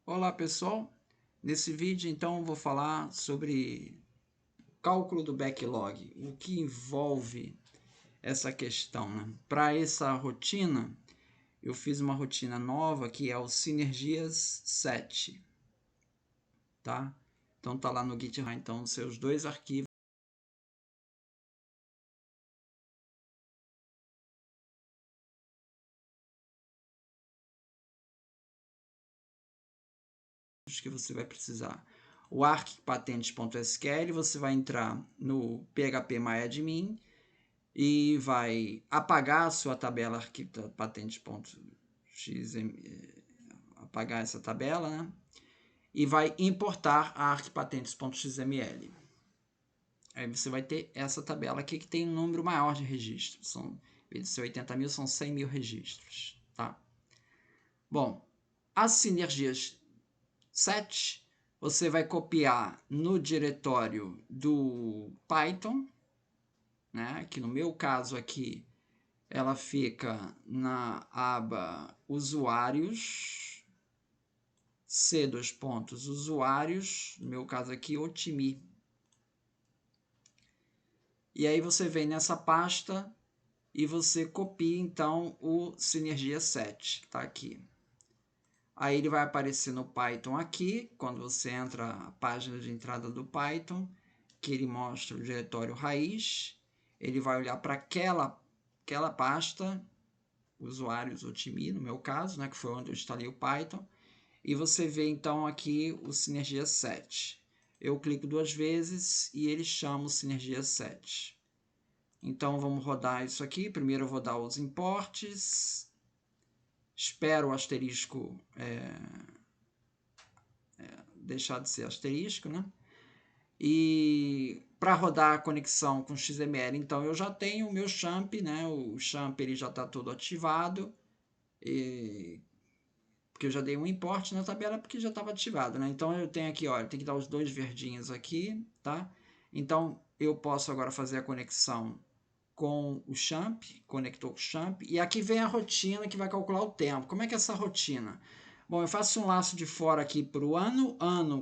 Olá pessoal, nesse vídeo então eu vou falar sobre cálculo do backlog, o que envolve essa questão, né? Para essa rotina, eu fiz uma rotina nova que é o Sinergias 7, tá? Então tá lá no GitHub, então seus dois arquivos que você vai precisar. O arcpatentes.sql, você vai entrar no phpMyAdmin e vai apagar a sua tabela arcpatentes.xml, apagar essa tabela, né? E vai importar a arcpatentes.xml. Aí você vai ter essa tabela aqui que tem um número maior de registros. Em vez de ser 80 mil, são 100 mil registros, tá? Bom, as sinergias 7, você vai copiar no diretório do Python, né? Que no meu caso aqui, ela fica na aba usuários, usuários, no meu caso aqui, Otimi. E aí você vem nessa pasta e você copia então o Sinergia 7, tá aqui. Aí ele vai aparecer no Python aqui, quando você entra na página de entrada do Python, que ele mostra o diretório raiz, ele vai olhar para aquela pasta, usuários Otimi, no meu caso, né, que foi onde eu instalei o Python, e você vê então aqui o Sinergia 7. Eu clico duas vezes e ele chama o Sinergia 7. Então vamos rodar isso aqui. Primeiro eu vou dar os importes. Espero o asterisco deixar de ser asterisco, né? E para rodar a conexão com XML, então eu já tenho o meu champ, né? O champ ele já está todo ativado. Porque eu já dei um import na tabela porque já estava ativado, né? Então eu tenho aqui, olha, tem que dar os dois verdinhos aqui, tá? Então eu posso agora fazer a conexão com o champ, conectou com o champ, e aqui vem a rotina que vai calcular o tempo. Como é que é essa rotina? Bom, eu faço um laço de fora aqui para o ano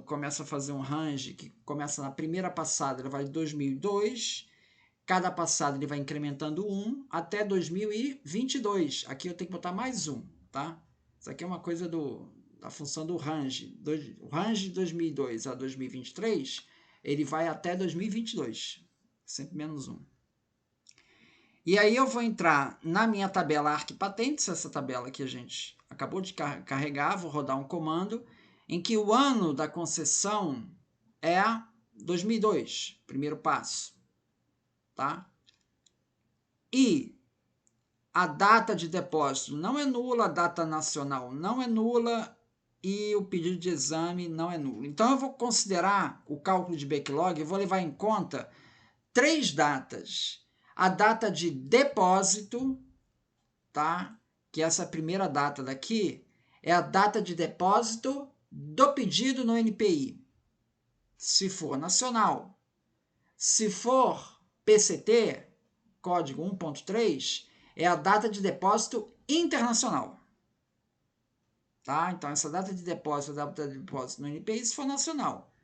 começa a fazer um range que começa na primeira passada, ele vai de 2002, cada passada ele vai incrementando 1 até 2022. Aqui eu tenho que botar mais 1, tá? Isso aqui é uma coisa da função do range. O range de 2002 a 2023, ele vai até 2022, sempre menos 1. E aí eu vou entrar na minha tabela arcpatentes, essa tabela que a gente acabou de carregar, vou rodar um comando em que o ano da concessão é 2002, primeiro passo, tá? E a data de depósito não é nula, a data nacional não é nula e o pedido de exame não é nulo. Então eu vou considerar o cálculo de backlog, eu vou levar em conta 3 datas. A data de depósito, tá? Que essa primeira data daqui é a data de depósito do pedido no NPI. Se for nacional. Se for PCT, código 1.3, é a data de depósito internacional. Tá? Então, essa data de depósito é a data de depósito no NPI se for nacional.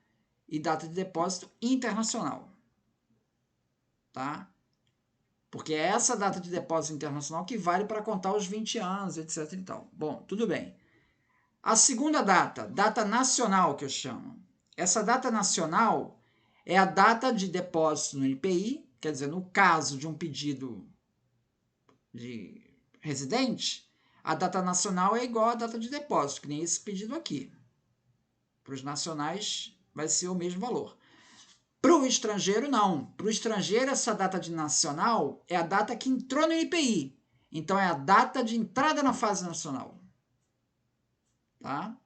E data de depósito internacional. Tá? Porque é essa data de depósito internacional que vale para contar os 20 anos, etc. E tal. Bom, tudo bem. A segunda data, data nacional que eu chamo. Essa data nacional é a data de depósito no NPI, quer dizer, no caso de um pedido de residente, a data nacional é igual à data de depósito, que nem esse pedido aqui. Para os nacionais vai ser o mesmo valor. Para o estrangeiro, não. Para o estrangeiro, essa data de nacional é a data que entrou no NPI. Então, é a data de entrada na fase nacional. Tá?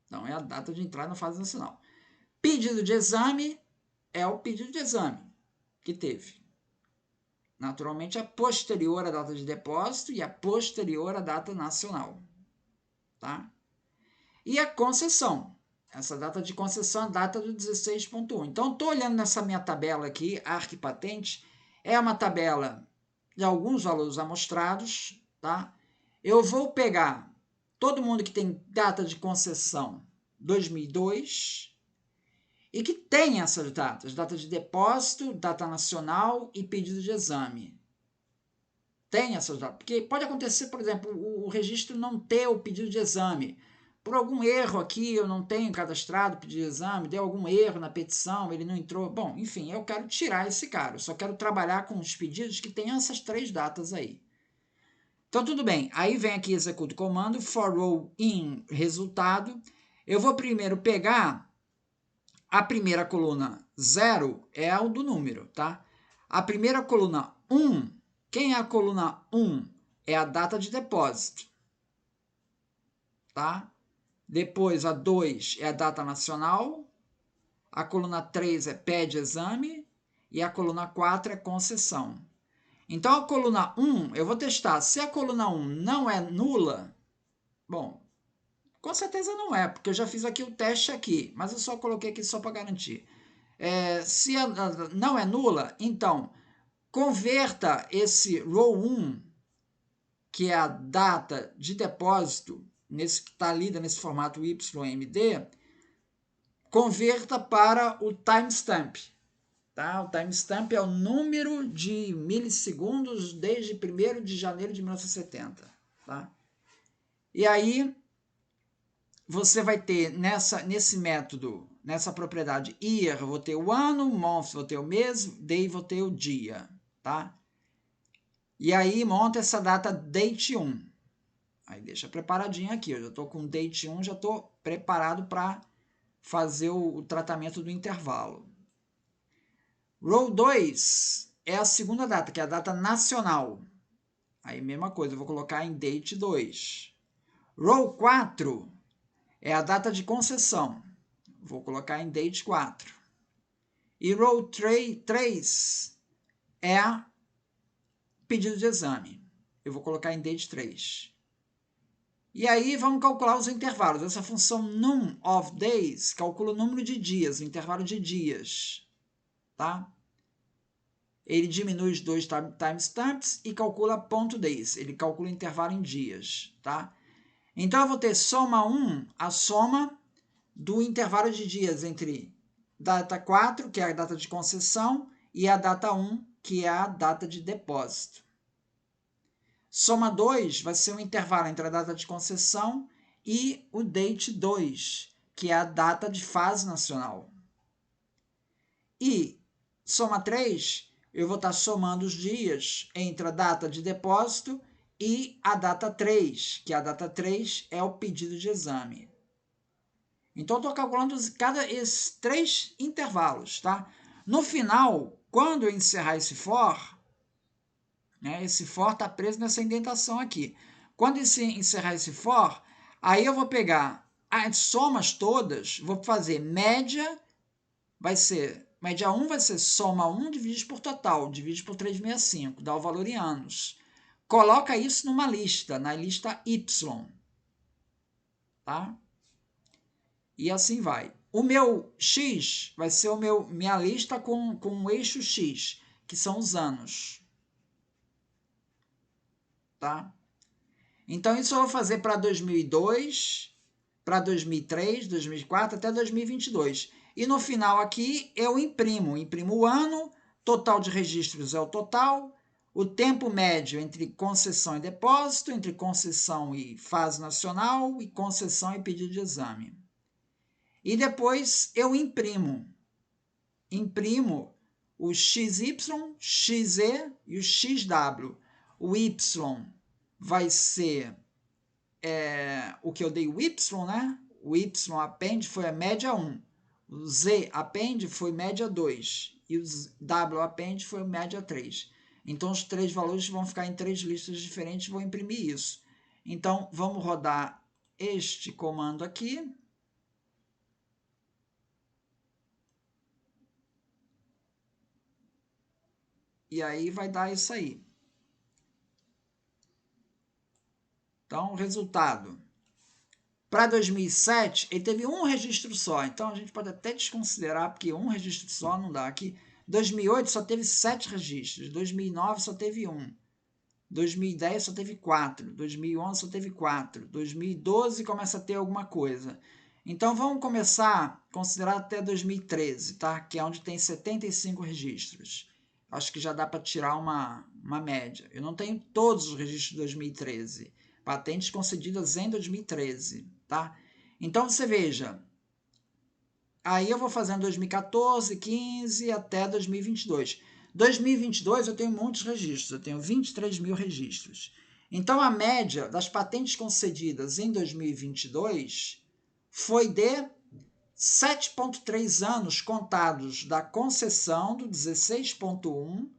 Então, é a data de entrada na fase nacional. Pedido de exame é o pedido de exame que teve. Naturalmente, é posterior à data de depósito e é posterior à data nacional. Tá? E a concessão. Essa data de concessão é a data do 16.1. Então, estou olhando nessa minha tabela aqui, arcpatente, é uma tabela de alguns valores amostrados, tá? Eu vou pegar todo mundo que tem data de concessão 2002 e que tem essas datas, data de depósito, data nacional e pedido de exame. Tem essas datas, porque pode acontecer, por exemplo, o registro não ter o pedido de exame. Por algum erro aqui, eu não tenho cadastrado o pedido de exame, deu algum erro na petição, ele não entrou. Bom, enfim, eu quero tirar esse cara, eu só quero trabalhar com os pedidos que tem essas 3 datas aí. Então, tudo bem, aí vem aqui, executa o comando, for row in resultado. Eu vou primeiro pegar a primeira coluna 0, é o do número, tá? A primeira coluna 1, quem é a coluna 1? É a data de depósito, tá? Depois a 2 é a data nacional, a coluna 3 é pede exame e a coluna 4 é concessão. Então, a coluna 1, eu vou testar. Se a coluna 1 não é nula, bom, com certeza não é, porque eu já fiz aqui o teste aqui, mas eu só coloquei aqui só para garantir. Se não é nula, então, converta esse row 1, que é a data de depósito, nesse que está lida nesse formato YMD, converta para o timestamp. Tá? O timestamp é o número de milissegundos desde 1º de janeiro de 1970. Tá? E aí, você vai ter nesse método, nessa propriedade year, vou ter o ano, month, vou ter o mês, day, vou ter o dia. Tá? E aí, monta essa data date 1. Aí, deixa preparadinho aqui. Eu já estou com date 1, já estou preparado para fazer o tratamento do intervalo. Row 2 é a segunda data, que é a data nacional. Aí, mesma coisa, eu vou colocar em date 2. Row 4 é a data de concessão. Vou colocar em date 4. E row 3 é pedido de exame. Eu vou colocar em date 3. E aí, vamos calcular os intervalos. Essa função num of days calcula o número de dias, o intervalo de dias. Tá? Ele diminui os 2 timestamps e calcula ponto days. Ele calcula o intervalo em dias. Tá? Então, eu vou ter soma 1, a soma do intervalo de dias entre data 4, que é a data de concessão, e a data 1, que é a data de depósito. Soma 2 vai ser o intervalo entre a data de concessão e o date 2, que é a data de fase nacional. E soma 3, eu vou estar somando os dias entre a data de depósito e a data 3, que a data 3 é o pedido de exame. Então, estou calculando esses 3 intervalos. Tá? No final, quando eu encerrar esse for, né, esse for está preso nessa indentação aqui. Quando encerrar esse for, aí eu vou pegar as somas todas, vou fazer média, média 1 vai ser soma 1 dividido por total, dividido por 365, dá o valor em anos. Coloca isso numa lista, na lista Y. Tá? E assim vai. O meu X vai ser minha lista com o eixo X, que são os anos. Tá? Então, isso eu vou fazer para 2002, para 2003, 2004, até 2022. E no final aqui eu imprimo o ano, total de registros é o total, o tempo médio entre concessão e depósito, entre concessão e fase nacional, e concessão e pedido de exame. E depois eu imprimo o XY, XZ e o XW. O Y vai ser o que eu dei o Y, né? O Y append foi a média 1. O Z append foi média 2. E o W append foi média 3. Então, os 3 valores vão ficar em 3 listas diferentes. Vou imprimir isso. Então, vamos rodar este comando aqui. E aí vai dar isso aí. Então, o resultado. Para 2007, ele teve um registro só. Então, a gente pode até desconsiderar, porque um registro só não dá. Aqui, 2008 só teve 7 registros. 2009 só teve 1. 2010 só teve 4, 2011 só teve 4, 2012 começa a ter alguma coisa. Então vamos começar a considerar até 2013, tá? Que é onde tem 75 registros. Acho que já dá para tirar uma média. Eu não tenho todos os registros de 2013. Patentes concedidas em 2013, tá? Então você veja, aí eu vou fazendo 2014, 15 até 2022. 2022 eu tenho muitos registros, eu tenho 23 mil registros. Então a média das patentes concedidas em 2022 foi de 7,3 anos contados da concessão do 16,1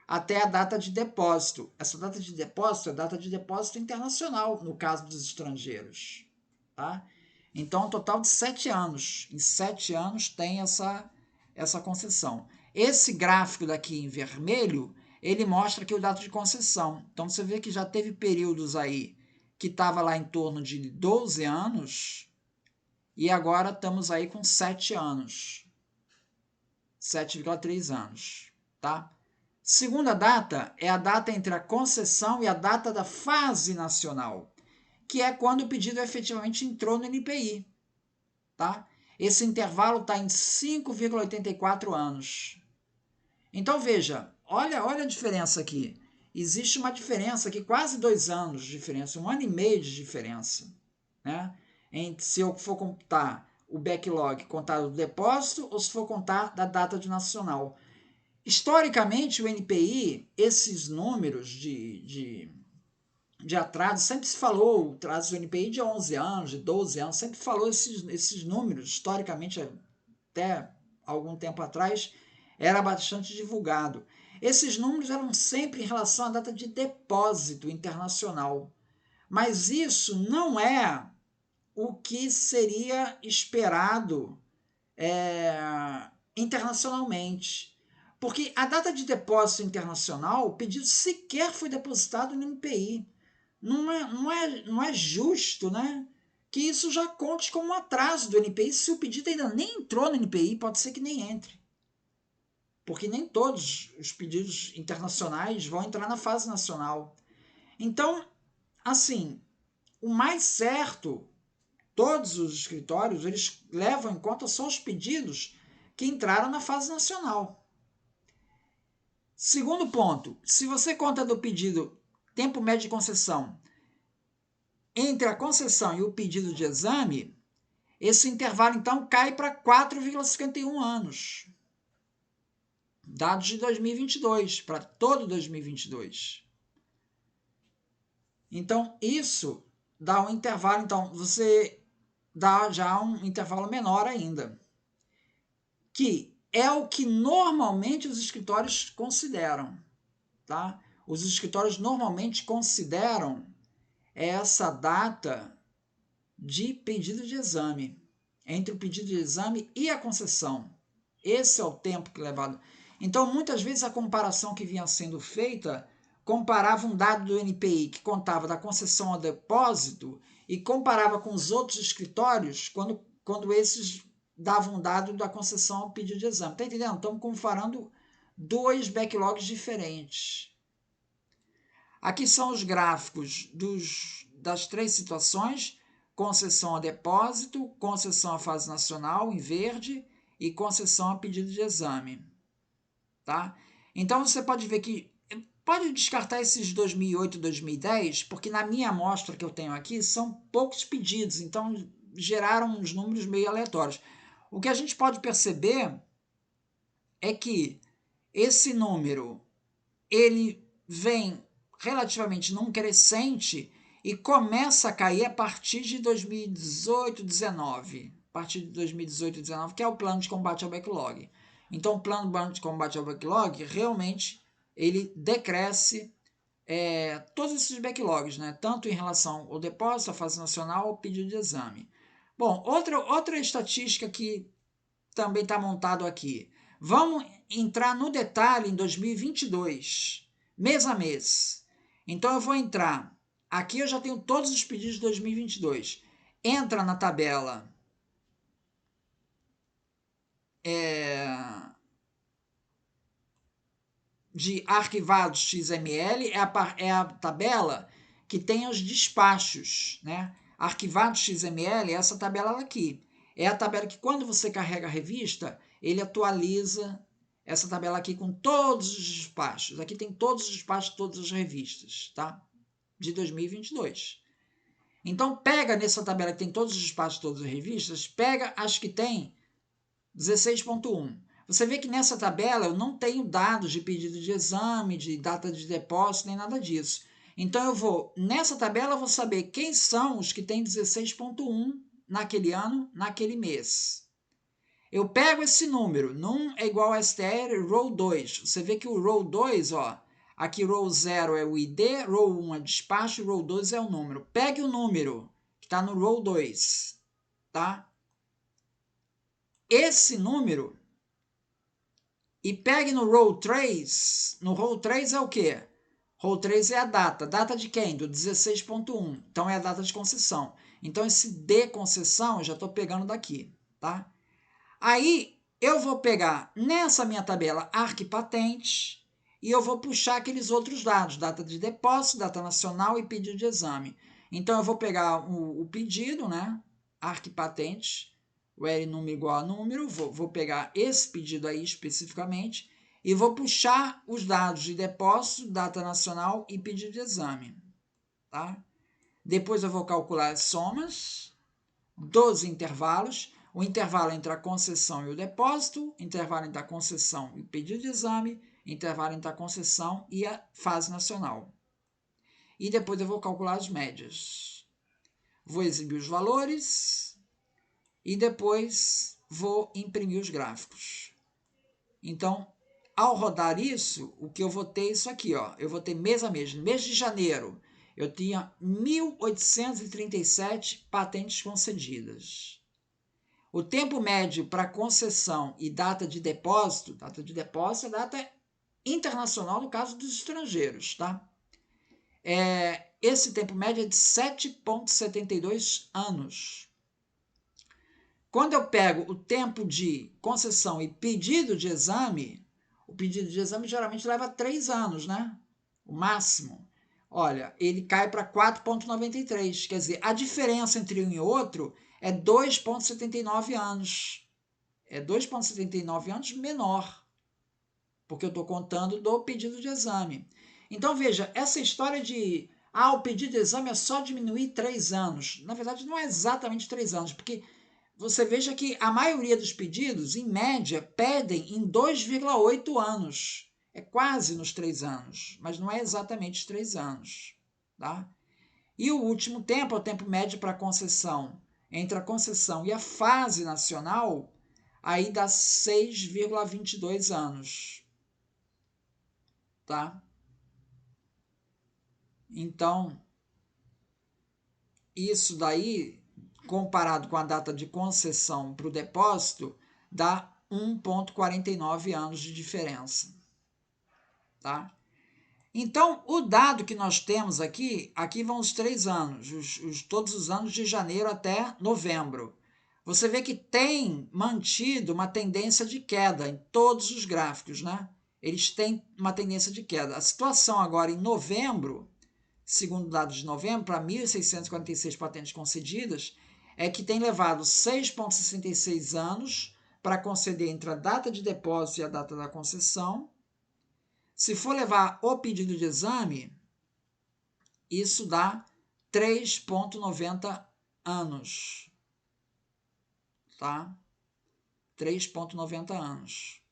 até a data de depósito. Essa data de depósito é data de depósito internacional, no caso dos estrangeiros. Tá? Então, um total de 7 anos. Em 7 anos tem essa concessão. Esse gráfico daqui em vermelho, ele mostra aqui o dado de concessão. Então, você vê que já teve períodos aí que estava lá em torno de 12 anos e agora estamos aí com 7 anos. 7,3 anos. Tá? Segunda data é a data entre a concessão e a data da fase nacional, que é quando o pedido efetivamente entrou no NPI. Tá? Esse intervalo está em 5,84 anos. Então veja, olha a diferença aqui. Existe uma diferença aqui, quase 2 anos de diferença, 1 ano e meio de diferença. Né? Se eu for contar o backlog contado do depósito ou se for contar da data de nacional. Historicamente, o NPI, esses números de atraso, sempre se falou, o atraso do NPI de 11 anos, de 12 anos, sempre falou esses números, historicamente, até algum tempo atrás, era bastante divulgado. Esses números eram sempre em relação à data de depósito internacional. Mas isso não é o que seria esperado internacionalmente. Porque a data de depósito internacional, o pedido sequer foi depositado no NPI. Não é justo, né? Que isso já conte como um atraso do NPI. Se o pedido ainda nem entrou no NPI, pode ser que nem entre. Porque nem todos os pedidos internacionais vão entrar na fase nacional. Então, assim, o mais certo, todos os escritórios, eles levam em conta só os pedidos que entraram na fase nacional. Segundo ponto, se você conta do pedido tempo médio de concessão entre a concessão e o pedido de exame, esse intervalo então cai para 4,51 anos. Dados de 2022, para todo 2022. Então, isso dá um intervalo, então você dá já um intervalo menor ainda, que é o que normalmente os escritórios consideram. Tá? Os escritórios normalmente consideram essa data de pedido de exame, entre o pedido de exame e a concessão. Esse é o tempo que é levado. Então, muitas vezes a comparação que vinha sendo feita comparava um dado do NPI que contava da concessão ao depósito e comparava com os outros escritórios quando esses davam um dado da concessão ao pedido de exame. Está entendendo? Estamos comparando dois backlogs diferentes. Aqui são os gráficos das 3 situações: concessão a depósito, concessão à fase nacional, em verde, e concessão a pedido de exame. Tá? Então, você pode ver que pode descartar esses 2008 e 2010, porque na minha amostra que eu tenho aqui são poucos pedidos, então geraram uns números meio aleatórios. O que a gente pode perceber é que esse número ele vem relativamente num crescente e começa a cair a partir de 2018, 19. A partir de 2018 e 19, que é o plano de combate ao backlog. Então, o plano de combate ao backlog, realmente, ele decresce todos esses backlogs, né? Tanto em relação ao depósito, à fase nacional, ao pedido de exame. Bom, outra estatística que também está montado aqui. Vamos entrar no detalhe em 2022, mês a mês. Então, eu vou entrar. Aqui eu já tenho todos os pedidos de 2022. Entra na tabela de arquivados XML é a tabela que tem os despachos, né? Arquivados XML é essa tabela aqui. É a tabela que, quando você carrega a revista, ele atualiza essa tabela aqui com todos os despachos. Aqui tem todos os despachos de todas as revistas, tá? De 2022. Então, pega nessa tabela que tem todos os despachos de todas as revistas, pega as que tem 16.1. Você vê que nessa tabela eu não tenho dados de pedido de exame, de data de depósito, nem nada disso. Então, nessa tabela, eu vou saber quem são os que têm 16.1 naquele ano, naquele mês. Eu pego esse número, num é igual a STR, row 2. Você vê que o row 2, ó, aqui row 0 é o ID, row 1 é despacho, row 2 é o número. Pegue o número que está no row 2, tá? Esse número, e pegue no row 3. No row 3 é o quê? Row 3 é a data. Data de quem? Do 16.1. Então é a data de concessão. Então esse D concessão eu já estou pegando daqui, tá? Aí eu vou pegar nessa minha tabela ARC-Patentes e eu vou puxar aqueles outros dados, data de depósito, data nacional e pedido de exame. Então eu vou pegar o pedido, né? ARC-Patentes, o L número igual a número, vou pegar esse pedido aí especificamente e vou puxar os dados de depósito, data nacional e pedido de exame, tá? Depois eu vou calcular as somas dos intervalos, o intervalo entre a concessão e o depósito, intervalo entre a concessão e o pedido de exame, intervalo entre a concessão e a fase nacional. E depois eu vou calcular as médias. Vou exibir os valores e depois vou imprimir os gráficos. Então, ao rodar isso, o que eu vou ter é isso aqui, ó. Eu vou ter mês a mês. No mês de janeiro, eu tinha 1.837 patentes concedidas. O tempo médio para concessão e data de depósito é data internacional no caso dos estrangeiros, tá? Esse tempo médio é de 7,72 anos. Quando eu pego o tempo de concessão e pedido de exame, o pedido de exame geralmente leva 3 anos, né? O máximo. Olha, ele cai para 4,93. Quer dizer, a diferença entre um e outro é 2,79 anos. É 2,79 anos menor, porque eu estou contando do pedido de exame. Então, veja, essa história de o pedido de exame é só diminuir 3 anos. Na verdade, não é exatamente 3 anos, porque você veja que a maioria dos pedidos, em média, pedem em 2,8 anos. É quase nos 3 anos, mas não é exatamente 3 anos. Tá? E o último tempo, o tempo médio para a concessão, entre a concessão e a fase nacional, aí dá 6,22 anos. Tá? Então, isso daí, comparado com a data de concessão para o depósito, dá 1,49 anos de diferença. Tá? Então, o dado que nós temos aqui vão os 3 anos, todos os anos de janeiro até novembro. Você vê que tem mantido uma tendência de queda em todos os gráficos, né? Eles têm uma tendência de queda. A situação agora em novembro, segundo dados de novembro, para 1.646 patentes concedidas, é que tem levado 6,66 anos para conceder entre a data de depósito e a data da concessão. Se for levar o pedido de exame, isso dá 3,90 anos. Tá? 3,90 anos.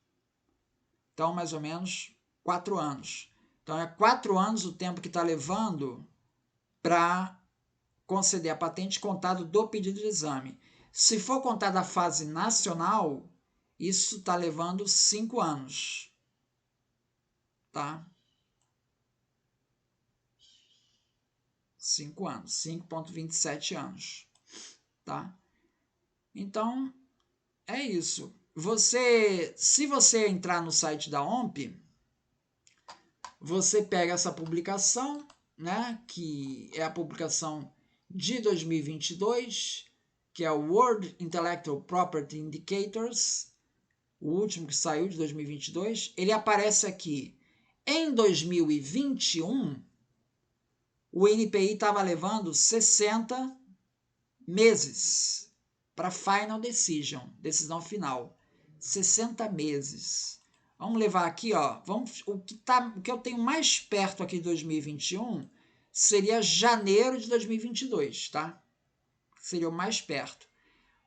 Então, mais ou menos 4 anos. Então, é 4 anos o tempo que está levando para conceder a patente contado do pedido de exame. Se for contar da fase nacional, isso está levando 5 anos. Tá? 5 anos, 5,27 anos. Tá? Então, é isso. Se você entrar no site da OMP, você pega essa publicação, né, que é a publicação de 2022, que é o World Intellectual Property Indicators, o último que saiu de 2022. Ele aparece aqui Em 2021, o INPI estava levando 60 meses para final decision, decisão final. 60 meses. Vamos levar aqui, ó, o que eu tenho mais perto aqui de 2021 seria janeiro de 2022, tá? Seria o mais perto.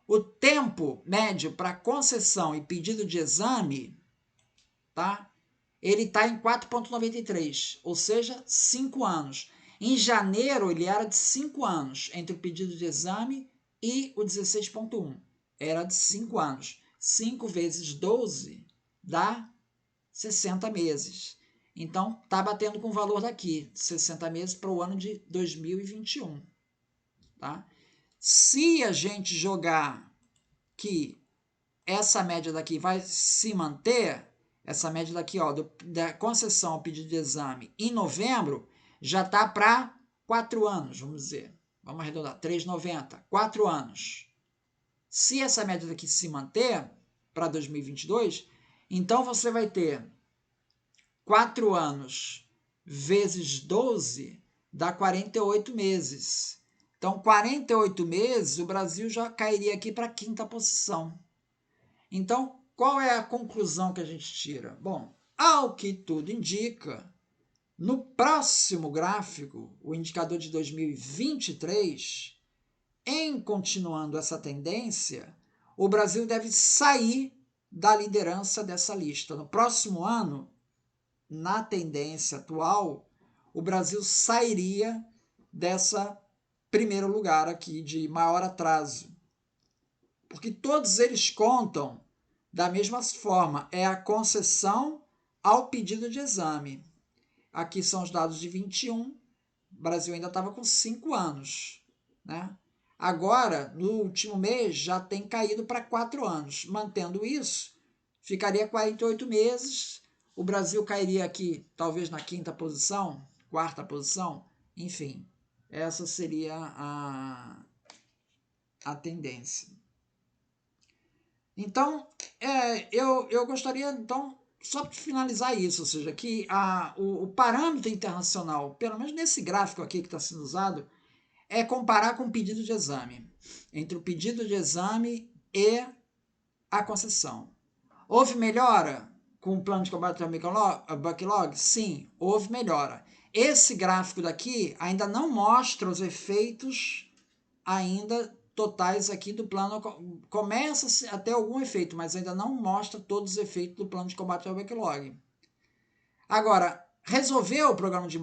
O tempo médio para concessão e pedido de exame, tá? Ele está em 4,93, ou seja, 5 anos. Em janeiro, ele era de 5 anos, entre o pedido de exame e o 16,1. Era de 5 anos. 5 vezes 12 dá 60 meses. Então, está batendo com o valor daqui, 60 meses para o ano de 2021. Tá? Se a gente jogar que essa média daqui vai se manter, essa média daqui, ó, da concessão ao pedido de exame em novembro, já está para 4 anos, vamos dizer. Vamos arredondar, 3,90, 4 anos. Se essa média daqui se manter para 2022, então você vai ter 4 anos vezes 12 dá 48 meses. Então, 48 meses, o Brasil já cairia aqui para a 5ª posição. Então, qual é a conclusão que a gente tira? Bom, ao que tudo indica, no próximo gráfico, o indicador de 2023, em continuando essa tendência, o Brasil deve sair da liderança dessa lista. No próximo ano, na tendência atual, o Brasil sairia dessa primeiro lugar aqui de maior atraso. Porque todos eles contam da mesma forma, é a concessão ao pedido de exame. Aqui são os dados de 21, o Brasil ainda estava com 5 anos. Né? Agora, no último mês, já tem caído para 4 anos. Mantendo isso, ficaria 48 meses, o Brasil cairia aqui, talvez na 5ª posição, 4ª posição, enfim, essa seria a tendência. Então, eu gostaria, então, só para finalizar isso, ou seja, que o parâmetro internacional, pelo menos nesse gráfico aqui que está sendo usado, é comparar com o pedido de exame, entre o pedido de exame e a concessão. Houve melhora com o plano de combate ao backlog? Sim, houve melhora. Esse gráfico daqui ainda não mostra os efeitos ainda totais aqui do plano. Começa a ter algum efeito, mas ainda não mostra todos os efeitos do plano de combate ao backlog. Agora, resolveu o programa de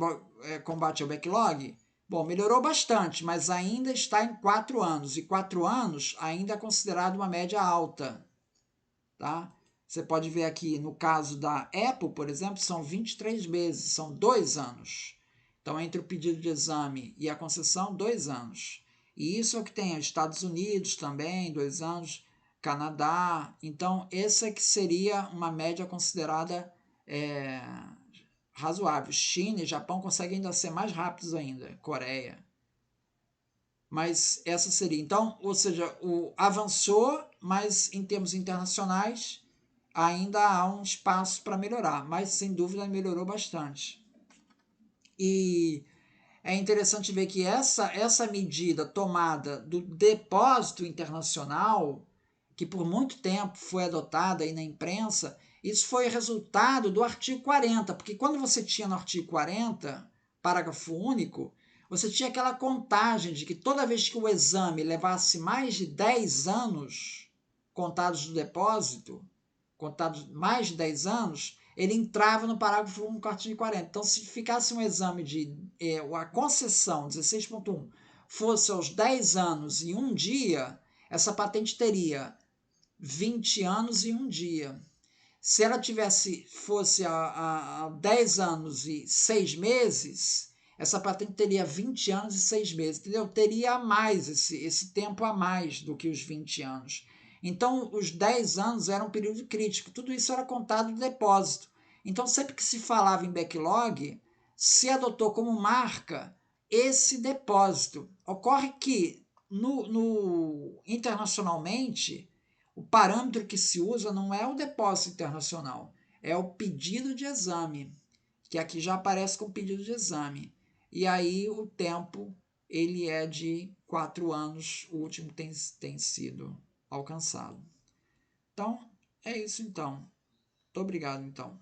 combate ao backlog? Bom, melhorou bastante, mas ainda está em 4 anos, e 4 anos ainda é considerado uma média alta. Tá? Você pode ver aqui, no caso da Apple, por exemplo, são 23 meses, são 2 anos. Então, entre o pedido de exame e a concessão, 2 anos. E isso é o que tem, Estados Unidos também, 2 anos, Canadá. Então, essa é que seria uma média considerada razoável. China e Japão conseguem ainda ser mais rápidos ainda, Coreia. Mas essa seria. Então, ou seja, avançou, mas em termos internacionais ainda há um espaço para melhorar. Mas, sem dúvida, melhorou bastante. E é interessante ver que essa medida tomada do depósito internacional, que por muito tempo foi adotada aí na imprensa, isso foi resultado do artigo 40, porque quando você tinha no artigo 40, parágrafo único, você tinha aquela contagem de que toda vez que o exame levasse mais de 10 anos contados do depósito, contados mais de 10 anos, ele entrava no parágrafo 1 do artigo 40. Então, se ficasse um exame de a concessão 16.1 fosse aos 10 anos e 1 dia, essa patente teria 20 anos e 1 dia. Se ela fosse a 10 anos e 6 meses, essa patente teria 20 anos e 6 meses, entendeu? Teria a mais, esse tempo a mais do que os 20 anos. Então, os 10 anos eram um período crítico. Tudo isso era contado do depósito. Então, sempre que se falava em backlog, se adotou como marca esse depósito. Ocorre que, internacionalmente, o parâmetro que se usa não é o depósito internacional, é o pedido de exame. que aqui já aparece com pedido de exame. E aí o tempo ele é de 4 anos, o último tem sido alcançado. Então, é isso então. Muito obrigado então.